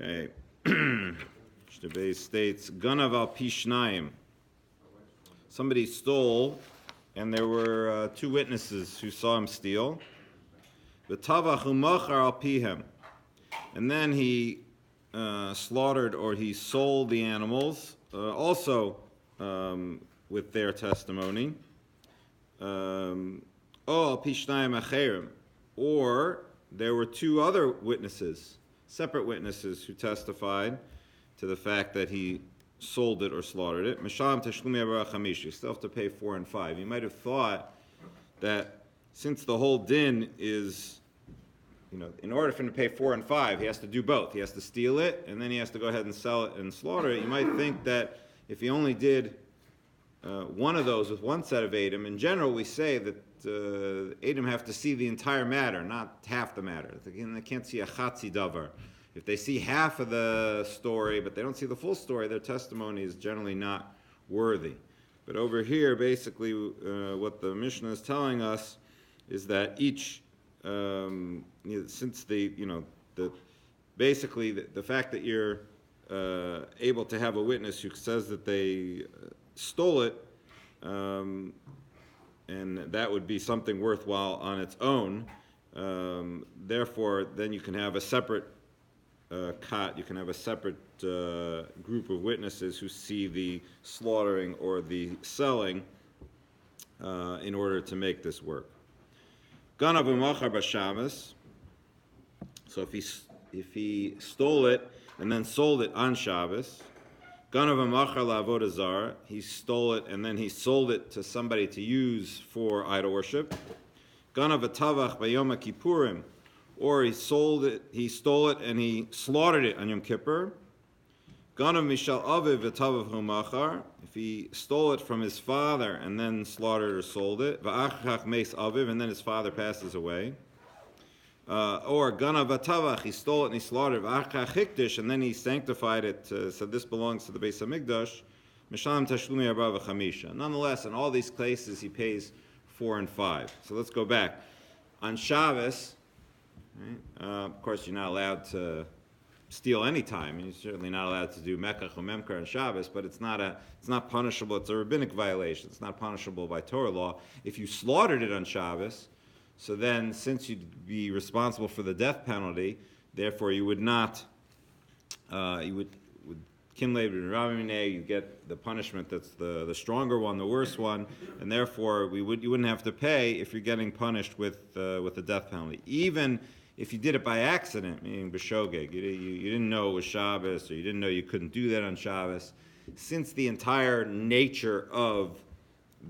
Okay. Shtebei states, Ganav al Pishnayim. Somebody stole, and there were two witnesses who saw him steal. V'tavach u'machar al pihem. And then he slaughtered or he sold the animals, also with their testimony. O al Pishnayim acherim. Or there were two other witnesses, separate witnesses, who testified to the fact that he sold it or slaughtered it. Misham teshlumi avara chamish. You still have to pay 4 and 5. You might have thought that since the whole din is, in order for him to pay 4 and 5, he has to do both. He has to steal it, and then he has to go ahead and sell it and slaughter it. You might think that if he only did one of those with one set of Edom, in general we say that Edom have to see the entire matter, not half the matter. They can't see a chatzi davar. If they see half of the story, but they don't see the full story, their testimony is generally not worthy. But over here, basically, what the Mishnah is telling us is that each, since basically the fact that you're able to have a witness who says that they stole it, and that would be something worthwhile on its own. Therefore, then you can have a separate you can have a separate group of witnesses who see the slaughtering or the selling in order to make this work. Ganav u'machar b'Shabbos. So if he stole it and then sold it on Shabbos, Ganav u'machar la'avodah zarah. He stole it and then he sold it to somebody to use for idol worship. Ganav v'tavach b'Yom Kippurim. Or he stole it and he slaughtered it on Yom Kippur. Ganav mishal aviv v'tavav machar. If he stole it from his father and then slaughtered or sold it, v'achach meis aviv, and then his father passes away. Or ganav v'tavach, he stole it and he slaughtered it, v'achach hikdish, and then he sanctified it, said this belongs to the Beis HaMikdash. Mishalim tashlumi arba v'chamisha. Nonetheless, in all these cases, he pays 4 and 5. So let's go back. On Shabbos, of course, you're not allowed to steal any time. You're certainly not allowed to do mekach or memkar on Shabbos, but it's not punishable. It's a rabbinic violation. It's not punishable by Torah law. If you slaughtered it on Shabbos, so then since you'd be responsible for the death penalty, therefore you would not. You would kimlev and ramine. You get the punishment that's the stronger one, the worse one, and therefore you wouldn't have to pay if you're getting punished with the death penalty, even if you did it by accident, meaning b'shogeg, you didn't know it was Shabbos, or you didn't know you couldn't do that on Shabbos. Since the entire nature of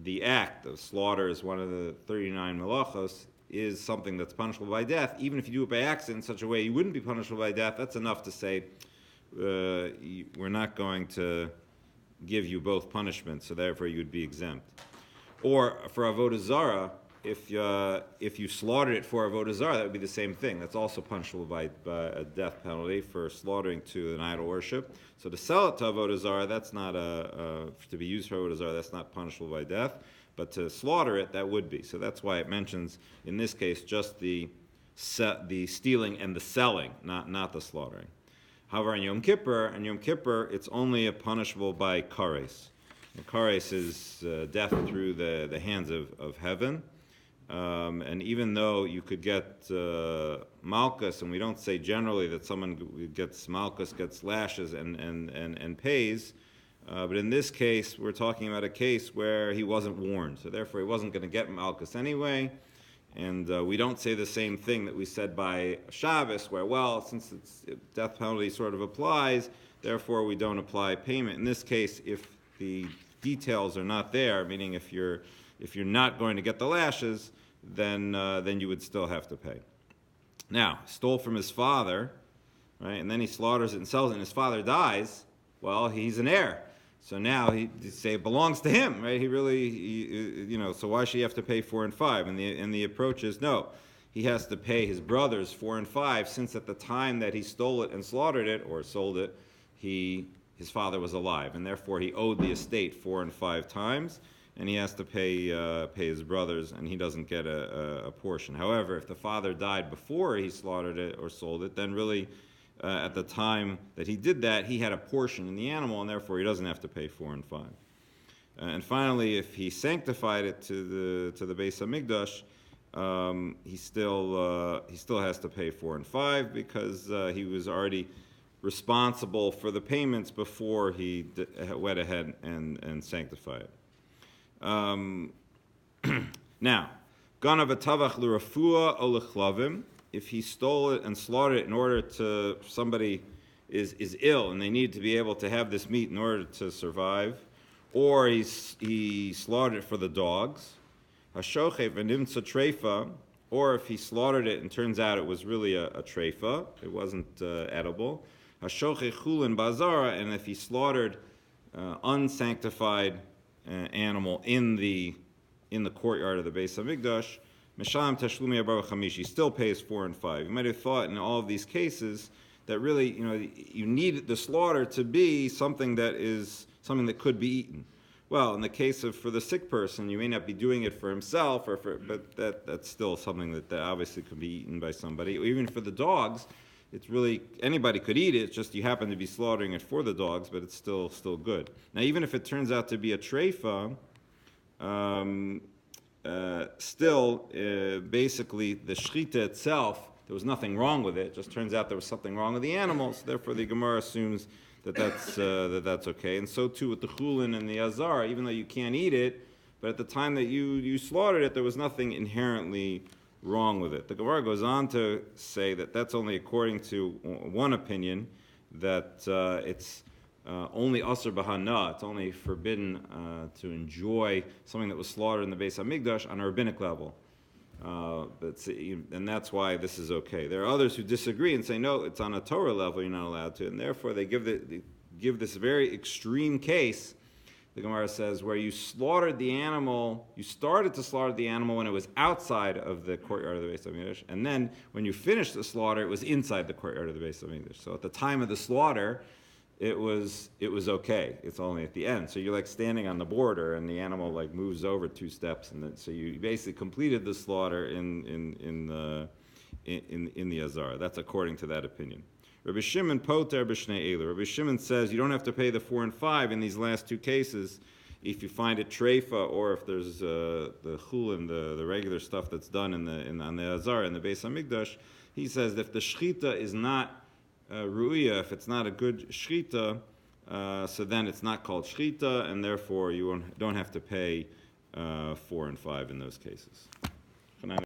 the act of slaughter is one of the 39 malachos, is something that's punishable by death, even if you do it by accident in such a way you wouldn't be punishable by death, that's enough to say, we're not going to give you both punishments, so therefore you would be exempt. Or for avodah zarah, if you slaughtered it for avodah zarah, that would be the same thing. That's also punishable by a death penalty for slaughtering to an idol worship. So to sell it to avodah zarah, that's not to be used for avodah zarah, that's not punishable by death. But to slaughter it, that would be. So that's why it mentions in this case just the stealing and the selling, not the slaughtering. However, on Yom Kippur, it's only punishable by kares. And kares is death through the hands of heaven. And even though you could get malchus, and we don't say generally that someone gets malchus, gets lashes and pays, but in this case, we're talking about a case where he wasn't warned. So therefore, he wasn't going to get malchus anyway. And we don't say the same thing that we said by Shabbos, where, since death penalty sort of applies, therefore we don't apply payment. In this case, if the details are not there, meaning if you're not going to get the lashes, then you would still have to pay. Now, stole from his father, right, and then he slaughters it and sells it, and his father dies. Well, he's an heir, so now he say it belongs to him, right? So why should he have to pay 4 and 5? And the approach is no, he has to pay his brothers 4 and 5, since at the time that he stole it and slaughtered it or sold it, his father was alive, and therefore he owed the estate 4 and 5 times. And he has to pay his brothers, and he doesn't get a portion. However, if the father died before he slaughtered it or sold it, then really at the time that he did that, he had a portion in the animal, and therefore he doesn't have to pay 4 and 5. And finally, if he sanctified it to the Beis Hamikdash, he still has to pay 4 and 5 because he was already responsible for the payments before he went ahead and sanctified it. Now, ganav atavach l'rafua o l'chlavim, if he stole it and slaughtered it in order to, somebody is ill and they need to be able to have this meat in order to survive, or he slaughtered it for the dogs, hashochev v'nimtza treifa, or if he slaughtered it and turns out it was really a treifa, it wasn't edible, hashochech chulin bazara, and if he slaughtered unsanctified animal in the courtyard of the Beis Hamikdash, Meshalim Tashlumi Abar Chamish, he still pays 4 and 5. You might have thought in all of these cases that really, you need the slaughter to be something that could be eaten. Well, in the case of for the sick person, you may not be doing it for himself, but that's still something that obviously could be eaten by somebody. Even for the dogs, it's really anybody could eat it. It's just you happen to be slaughtering it for the dogs, but it's still good. Now, even if it turns out to be a treifa, basically the shchita itself, there was nothing wrong with it. It just turns out there was something wrong with the animals. Therefore, the Gemara assumes that's okay. And so too with the chulin and the azar, even though you can't eat it, but at the time that you slaughtered it, there was nothing inherently wrong with it. The Gemara goes on to say that that's only according to one opinion, that it's only asr b'hana, it's only forbidden to enjoy something that was slaughtered in the Beis Hamikdash on a rabbinic level. And that's why this is okay. There are others who disagree and say, no, it's on a Torah level, you're not allowed to, and therefore they give this very extreme case, the Gemara says, where you slaughtered the animal, you started to slaughter the animal when it was outside of the courtyard of the Beis Hamikdash, and then when you finished the slaughter, it was inside the courtyard of the Beis Hamikdash. So at the time of the slaughter, it was okay. It's only at the end. So you're like standing on the border, and the animal like moves over 2 steps, and then so you basically completed the slaughter in the azar. That's according to that opinion. Rabbi Shimon poter b'shnei elu. Rabbi Shimon says you don't have to pay the 4 and 5 in these last 2 cases if you find it treifa, or if there's the chulin, the regular stuff that's done on the azar in the Beis Hamikdash. He says that if the shchita is not ru'iyah, if it's not a good shchita, so then it's not called shchita, and therefore you don't have to pay 4 and 5 in those cases.